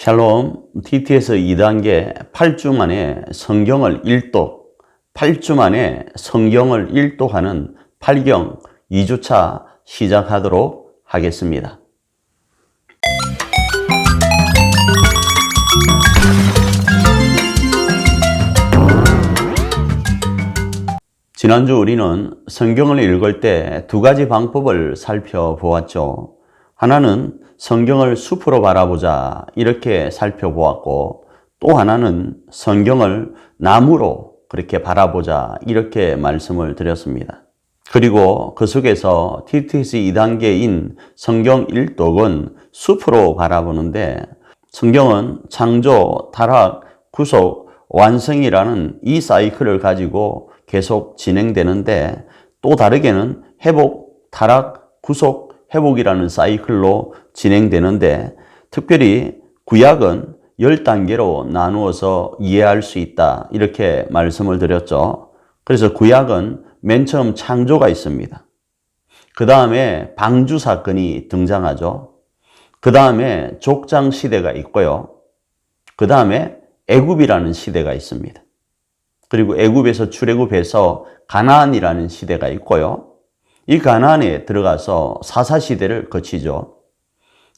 샬롬, TT에서 2단계 8주 만에 성경을 일독, 8주 만에 성경을 일독하는 8경 2주차 시작하도록 하겠습니다. 지난주 우리는 성경을 읽을 때 두 가지 방법을 살펴보았죠. 하나는 성경을 숲으로 바라보자 이렇게 살펴보았고, 또 하나는 성경을 나무로 그렇게 바라보자 이렇게 말씀을 드렸습니다. 그리고 그 속에서 TTS 2단계인 성경 일독은 숲으로 바라보는데, 성경은 창조, 타락, 구속, 완성이라는 이 사이클을 가지고 계속 진행되는데, 또 다르게는 회복, 타락, 구속, 회복이라는 사이클로 진행되는데, 특별히 구약은 10단계로 나누어서 이해할 수 있다 이렇게 말씀을 드렸죠. 그래서 구약은 맨 처음 창조가 있습니다. 그 다음에 방주 사건이 등장하죠. 그 다음에 족장 시대가 있고요. 그 다음에 애굽이라는 시대가 있습니다. 그리고 애굽에서 출애굽해서 가나안이라는 시대가 있고요. 이 가나안에 들어가서 사사시대를 거치죠.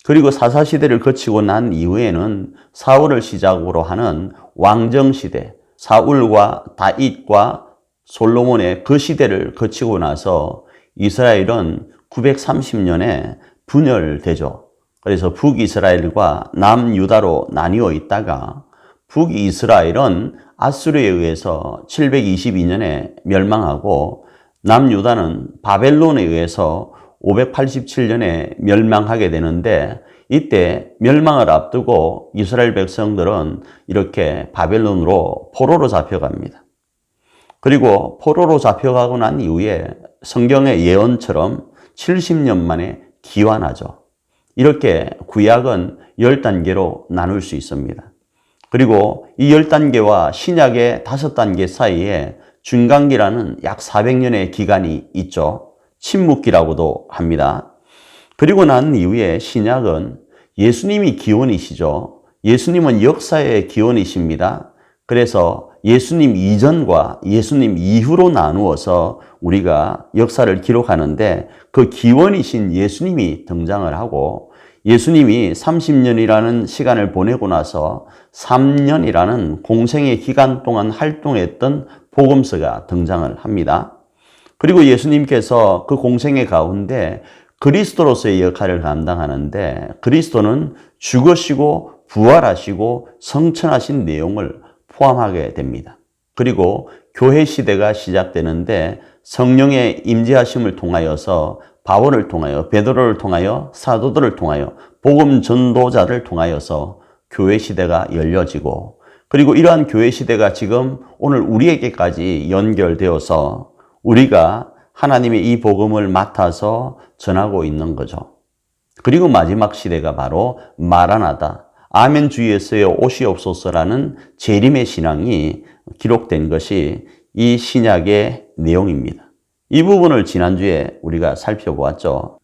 그리고 사사시대를 거치고 난 이후에는 사울을 시작으로 하는 왕정시대, 사울과 다윗과 솔로몬의 그 시대를 거치고 나서 이스라엘은 930년에 분열되죠. 그래서 북이스라엘과 남유다로 나뉘어 있다가 북이스라엘은 아수르에 의해서 722년에 멸망하고, 남유다는 바벨론에 의해서 587년에 멸망하게 되는데, 이때 멸망을 앞두고 이스라엘 백성들은 이렇게 바벨론으로 포로로 잡혀갑니다. 그리고 포로로 잡혀가고 난 이후에 성경의 예언처럼 70년 만에 기환하죠. 이렇게 구약은 10단계로 나눌 수 있습니다. 그리고 이 10단계와 신약의 5단계 사이에 중간기라는 약 400년의 기간이 있죠. 침묵기라고도 합니다. 그리고 난 이후에 신약은 예수님이 기원이시죠. 예수님은 역사의 기원이십니다. 그래서 예수님 이전과 예수님 이후로 나누어서 우리가 역사를 기록하는데, 그 기원이신 예수님이 등장을 하고, 예수님이 30년이라는 시간을 보내고 나서 3년이라는 공생의 기간 동안 활동했던 복음서가 등장을 합니다. 그리고 예수님께서 그 공생의 가운데 그리스도로서의 역할을 감당하는데, 그리스도는 죽으시고 부활하시고 성천하신 내용을 포함하게 됩니다. 그리고 교회 시대가 시작되는데, 성령의 임재하심을 통하여서 바울을 통하여, 베드로를 통하여, 사도들을 통하여, 복음 전도자를 통하여서 교회 시대가 열려지고, 그리고 이러한 교회 시대가 지금 오늘 우리에게까지 연결되어서 우리가 하나님의 이 복음을 맡아서 전하고 있는 거죠. 그리고 마지막 시대가 바로 마라나다, 아멘 주 예수여 오시옵소서라는 재림의 신앙이 기록된 것이 이 신약의 내용입니다. 이 부분을 지난주에 우리가 살펴보았죠.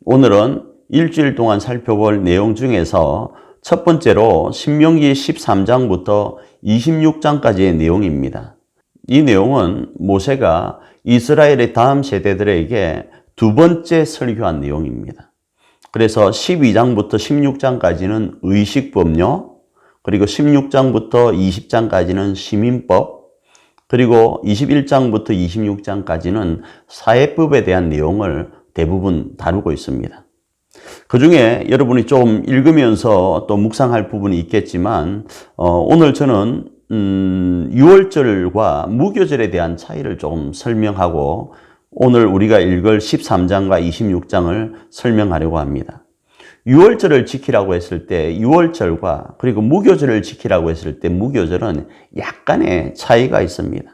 오늘은 일주일 동안 살펴볼 내용 중에서 첫 번째로 신명기 13장부터 26장까지의 내용입니다. 이 내용은 모세가 이스라엘의 다음 세대들에게 두 번째 설교한 내용입니다. 그래서 12장부터 16장까지는 의식법령, 그리고 16장부터 20장까지는 시민법, 그리고 21장부터 26장까지는 사회법에 대한 내용을 대부분 다루고 있습니다. 그 중에 여러분이 좀 읽으면서 또 묵상할 부분이 있겠지만, 오늘 저는 6월절과 무교절에 대한 차이를 조금 설명하고, 오늘 우리가 읽을 13장과 26장을 설명하려고 합니다. 6월절을 지키라고 했을 때 6월절과 그리고 무교절을 지키라고 했을 때 무교절은 약간의 차이가 있습니다.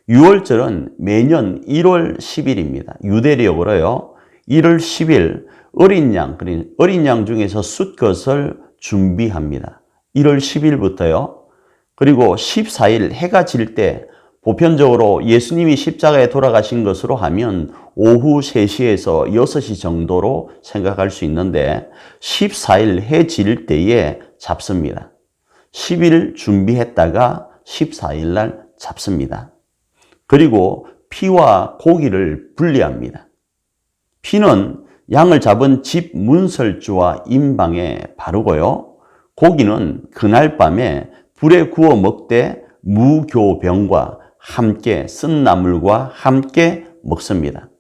6월절은 매년 1월 10일입니다. 유대력으로요. 1월 10일 어린 양 중에서 숫것을 준비합니다. 1월 10일부터요. 그리고 14일 해가 질 때 보편적으로 예수님이 십자가에 돌아가신 것으로 하면 오후 3시에서 6시 정도로 생각할 수 있는데 14일 해 질 때에 잡습니다. 10일 준비했다가 14일 날 잡습니다. 그리고 피와 고기를 분리합니다. 피는 양을 잡은 집 문설주와 임방에 바르고요. 고기는 그날 밤에 불에 구워 먹되 무교병과 함께 쓴 나물과 함께 먹습니다.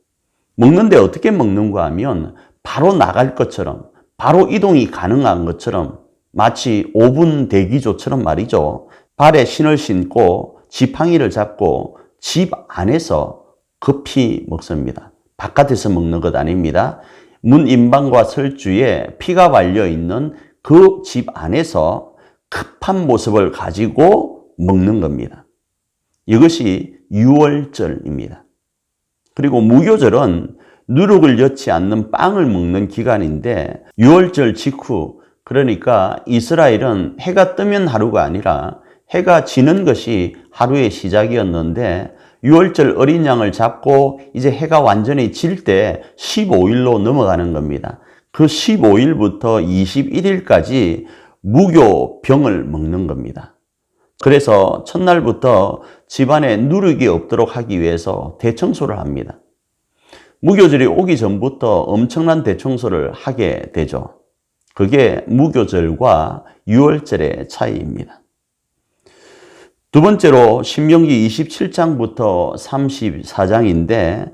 먹는데 어떻게 먹는가 하면 바로 나갈 것처럼, 바로 이동이 가능한 것처럼, 마치 5분 대기조처럼 말이죠. 발에 신을 신고 지팡이를 잡고 집 안에서 급히 먹습니다. 바깥에서 먹는 것 아닙니다. 문 임방과 설주에 피가 발려 있는 그 집 안에서 급한 모습을 가지고 먹는 겁니다. 이것이 유월절입니다. 그리고 무교절은 누룩을 넣지 않는 빵을 먹는 기간인데 유월절 직후, 그러니까 이스라엘은 해가 뜨면 하루가 아니라 해가 지는 것이 하루의 시작이었는데 유월절 어린 양을 잡고 이제 해가 완전히 질 때 15일로 넘어가는 겁니다. 그 15일부터 21일까지 무교병을 먹는 겁니다. 그래서 첫날부터 집안에 누룩이 없도록 하기 위해서 대청소를 합니다. 무교절이 오기 전부터 엄청난 대청소를 하게 되죠. 그게 무교절과 유월절의 차이입니다. 두 번째로 신명기 27장부터 34장인데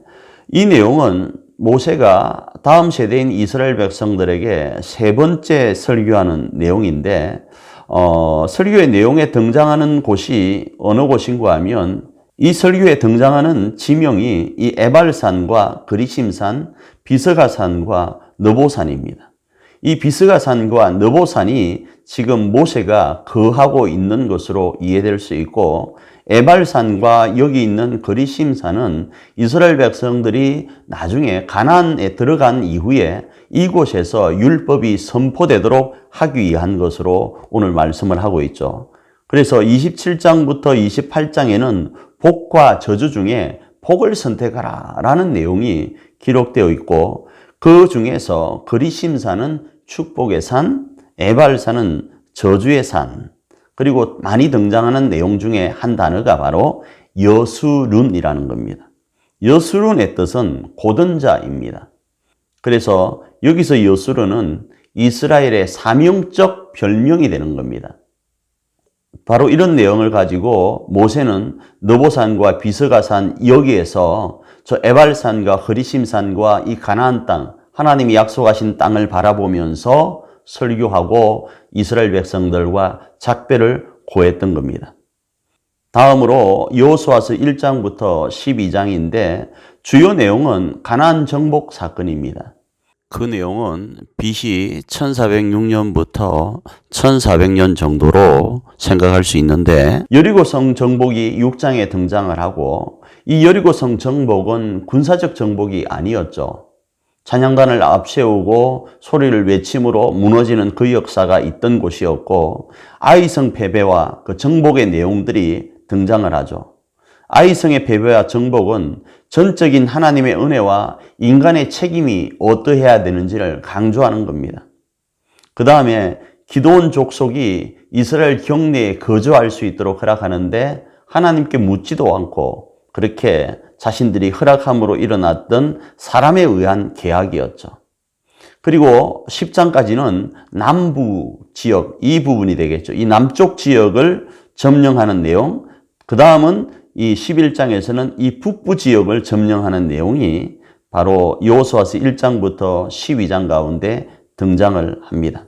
이 내용은 모세가 다음 세대인 이스라엘 백성들에게 세 번째 설교하는 내용인데 설교의 내용에 등장하는 곳이 어느 곳인가 하면 이 설교에 등장하는 지명이 이 에발산과 그리심산, 비스가산과 느보산입니다. 이 비스가산과 느보산이 지금 모세가 거하고 있는 것으로 이해될 수 있고 에발산과 여기 있는 그리심산은 이스라엘 백성들이 나중에 가나안에 들어간 이후에 이곳에서 율법이 선포되도록 하기 위한 것으로 오늘 말씀을 하고 있죠. 그래서 27장부터 28장에는 복과 저주 중에 복을 선택하라 라는 내용이 기록되어 있고 그 중에서 그리심산은 축복의 산, 에발산은 저주의 산, 그리고 많이 등장하는 내용 중에 한 단어가 바로 여수룬이라는 겁니다. 여수룬의 뜻은 고든 자입니다. 그래서 여기서 여수룬은 이스라엘의 사명적 별명이 되는 겁니다. 바로 이런 내용을 가지고 모세는 느보산과 비스가산 여기에서 저 에발산과 그리심산과 이 가나안 땅, 하나님이 약속하신 땅을 바라보면서 설교하고 이스라엘 백성들과 작별을 고했던 겁니다. 다음으로 여호수아서 1장부터 12장인데 주요 내용은 가나안 정복 사건입니다. 그 내용은 BC 1406년부터 1400년 정도로 생각할 수 있는데 여리고성 정복이 6장에 등장을 하고 이 여리고성 정복은 군사적 정복이 아니었죠. 찬양단을 앞세우고 소리를 외침으로 무너지는 그 역사가 있던 곳이었고 아이성 패배와 그 정복의 내용들이 등장을 하죠. 아이성의 패배와 정복은 전적인 하나님의 은혜와 인간의 책임이 어떠해야 되는지를 강조하는 겁니다. 그 다음에 기드온 족속이 이스라엘 경내에 거주할 수 있도록 허락하는데 하나님께 묻지도 않고 그렇게 자신들이 허락함으로 일어났던 사람에 의한 계약이었죠. 그리고 10장까지는 남부 지역, 이 부분이 되겠죠. 이 남쪽 지역을 점령하는 내용, 그 다음은 이 11장에서는 이 북부 지역을 점령하는 내용이 바로 여호수아서 1장부터 12장 가운데 등장을 합니다.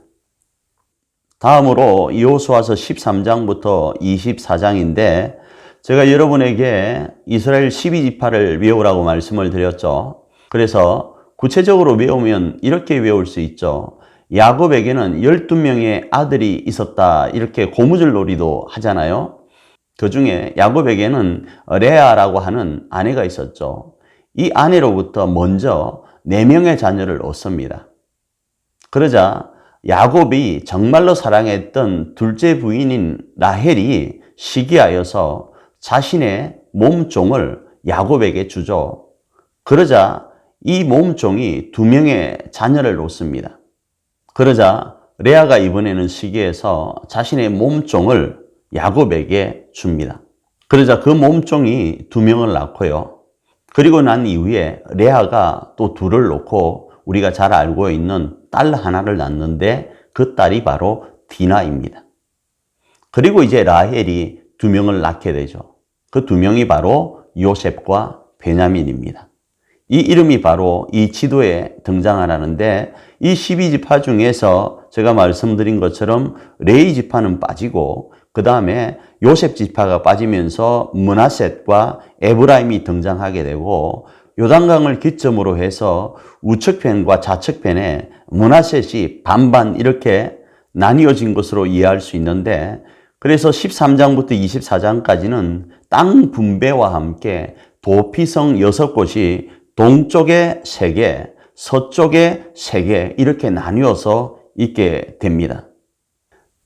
다음으로 여호수아서 13장부터 24장인데 제가 여러분에게 이스라엘 12지파를 외우라고 말씀을 드렸죠. 그래서 구체적으로 외우면 이렇게 외울 수 있죠. 야곱에게는 12명의 아들이 있었다. 이렇게 고무줄 놀이도 하잖아요. 그 중에 야곱에게는 레아라고 하는 아내가 있었죠. 이 아내로부터 먼저 4명의 자녀를 얻습니다. 그러자 야곱이 정말로 사랑했던 둘째 부인인 라헬이 시기하여서 자신의 몸종을 야곱에게 주죠. 그러자 이 몸종이 2명의 자녀를 놓습니다. 그러자 레아가 이번에는 시기해서 자신의 몸종을 야곱에게 줍니다. 그러자 그 몸종이 2명을 낳고요. 그리고 난 이후에 레아가 또 2를 놓고 우리가 잘 알고 있는 딸 하나를 낳는데 그 딸이 바로 디나입니다. 그리고 이제 라헬이 2명을 낳게 되죠. 그 2명이 바로 요셉과 베냐민입니다. 이 이름이 바로 이 지도에 등장하는데 이 12지파 중에서 제가 말씀드린 것처럼 레위 지파는 빠지고 그 다음에 요셉 지파가 빠지면서 므낫셋과 에브라임이 등장하게 되고 요단강을 기점으로 해서 우측편과 좌측편에 므낫셋이 반반 이렇게 나뉘어진 것으로 이해할 수 있는데 그래서 13장부터 24장까지는 땅 분배와 함께 도피성 6곳이 동쪽에 3개, 서쪽에 3개 이렇게 나뉘어서 있게 됩니다.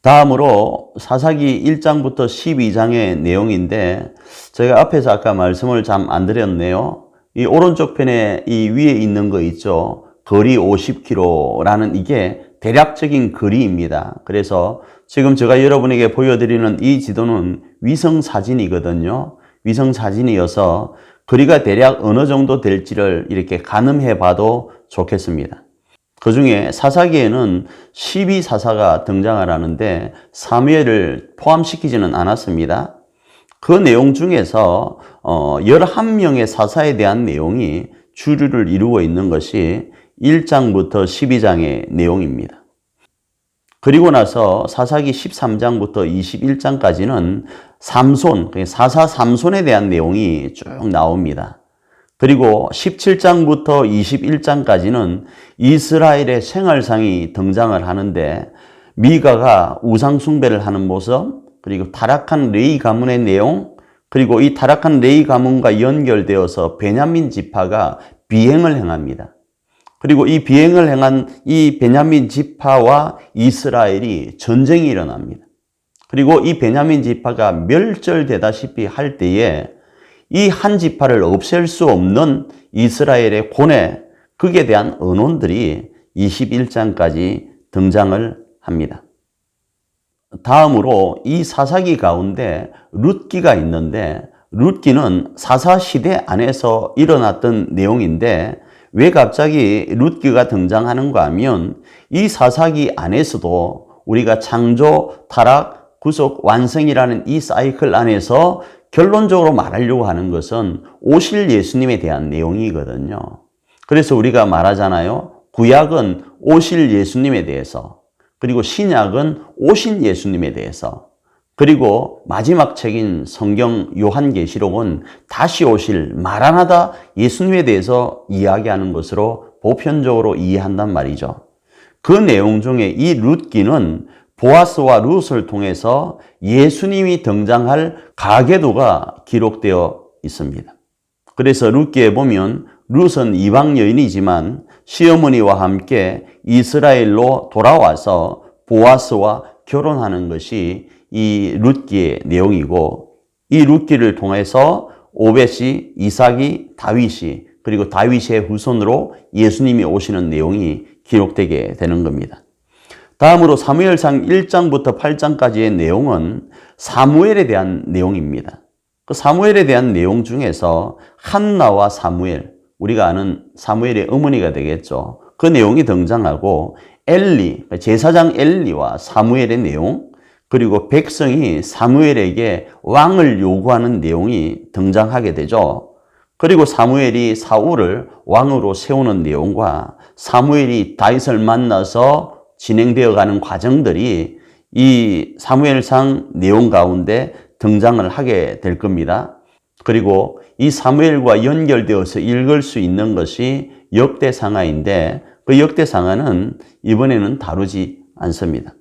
다음으로 사사기 1장부터 12장의 내용인데 제가 앞에서 아까 말씀을 참 안 드렸네요. 이 오른쪽 편에 이 위에 있는 거 있죠. 거리 50km라는 이게 대략적인 거리입니다. 그래서 지금 제가 여러분에게 보여드리는 이 지도는 위성 사진이거든요. 위성 사진이어서 거리가 대략 어느 정도 될지를 이렇게 가늠해 봐도 좋겠습니다. 그 중에 사사기에는 12사사가 등장하는데 사무엘을 포함시키지는 않았습니다. 그 내용 중에서 11명의 사사에 대한 내용이 주류를 이루고 있는 것이 1장부터 12장의 내용입니다. 그리고 나서 사사기 13장부터 21장까지는 삼손, 사사 삼손에 대한 내용이 쭉 나옵니다. 그리고 17장부터 21장까지는 이스라엘의 생활상이 등장을 하는데 미가가 우상 숭배를 하는 모습, 그리고 타락한 레위 가문의 내용, 그리고 이 타락한 레위 가문과 연결되어서 베냐민 지파가 비행을 행합니다. 그리고 이 비행을 행한 이 베냐민 지파와 이스라엘이 전쟁이 일어납니다. 그리고 이 베냐민 지파가 멸절되다시피 할 때에 이 한 지파를 없앨 수 없는 이스라엘의 고뇌, 극에 대한 언론들이 21장까지 등장을 합니다. 다음으로 이 사사기 가운데 룻기가 있는데 룻기는 사사시대 안에서 일어났던 내용인데 왜 갑자기 룻기가 등장하는가 하면 이 사사기 안에서도 우리가 창조, 타락, 구속, 완성이라는 이 사이클 안에서 결론적으로 말하려고 하는 것은 오실 예수님에 대한 내용이거든요. 그래서 우리가 말하잖아요. 구약은 오실 예수님에 대해서, 그리고 신약은 오신 예수님에 대해서, 그리고 마지막 책인 성경 요한계시록은 다시 오실 마라나다 예수님에 대해서 이야기하는 것으로 보편적으로 이해한단 말이죠. 그 내용 중에 이 룻기는 보아스와 룻을 통해서 예수님이 등장할 가계도가 기록되어 있습니다. 그래서 룻기에 보면 룻은 이방 여인이지만 시어머니와 함께 이스라엘로 돌아와서 보아스와 결혼하는 것이 이 룻기의 내용이고 이 룻기를 통해서 오벳이, 이삭이, 다윗이 그리고 다윗의 후손으로 예수님이 오시는 내용이 기록되게 되는 겁니다. 다음으로 사무엘상 1장부터 8장까지의 내용은 사무엘에 대한 내용입니다. 그 사무엘에 대한 내용 중에서 한나와 사무엘, 우리가 아는 사무엘의 어머니가 되겠죠. 그 내용이 등장하고 엘리, 제사장 엘리와 사무엘의 내용, 그리고 백성이 사무엘에게 왕을 요구하는 내용이 등장하게 되죠. 그리고 사무엘이 사울을 왕으로 세우는 내용과 사무엘이 다윗을 만나서 진행되어 가는 과정들이 이 사무엘상 내용 가운데 등장을 하게 될 겁니다. 그리고 이 사무엘과 연결되어서 읽을 수 있는 것이 역대상하인데 그 역대상하는 이번에는 다루지 않습니다.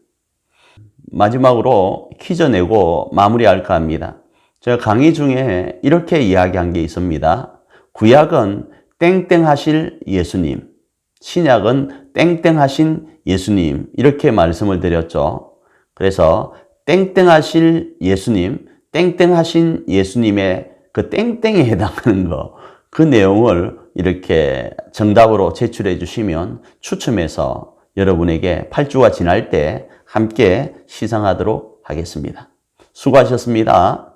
마지막으로 퀴즈 내고 마무리할까 합니다. 제가 강의 중에 이렇게 이야기한 게 있습니다. 구약은 땡땡 하실 예수님, 신약은 땡땡 하신 예수님 이렇게 말씀을 드렸죠. 그래서 땡땡 하실 예수님, 땡땡 하신 예수님의 그 땡땡에 해당하는 거, 그 내용을 이렇게 정답으로 제출해 주시면 추첨해서 여러분에게 8주가 지날 때 함께 시상하도록 하겠습니다. 수고하셨습니다.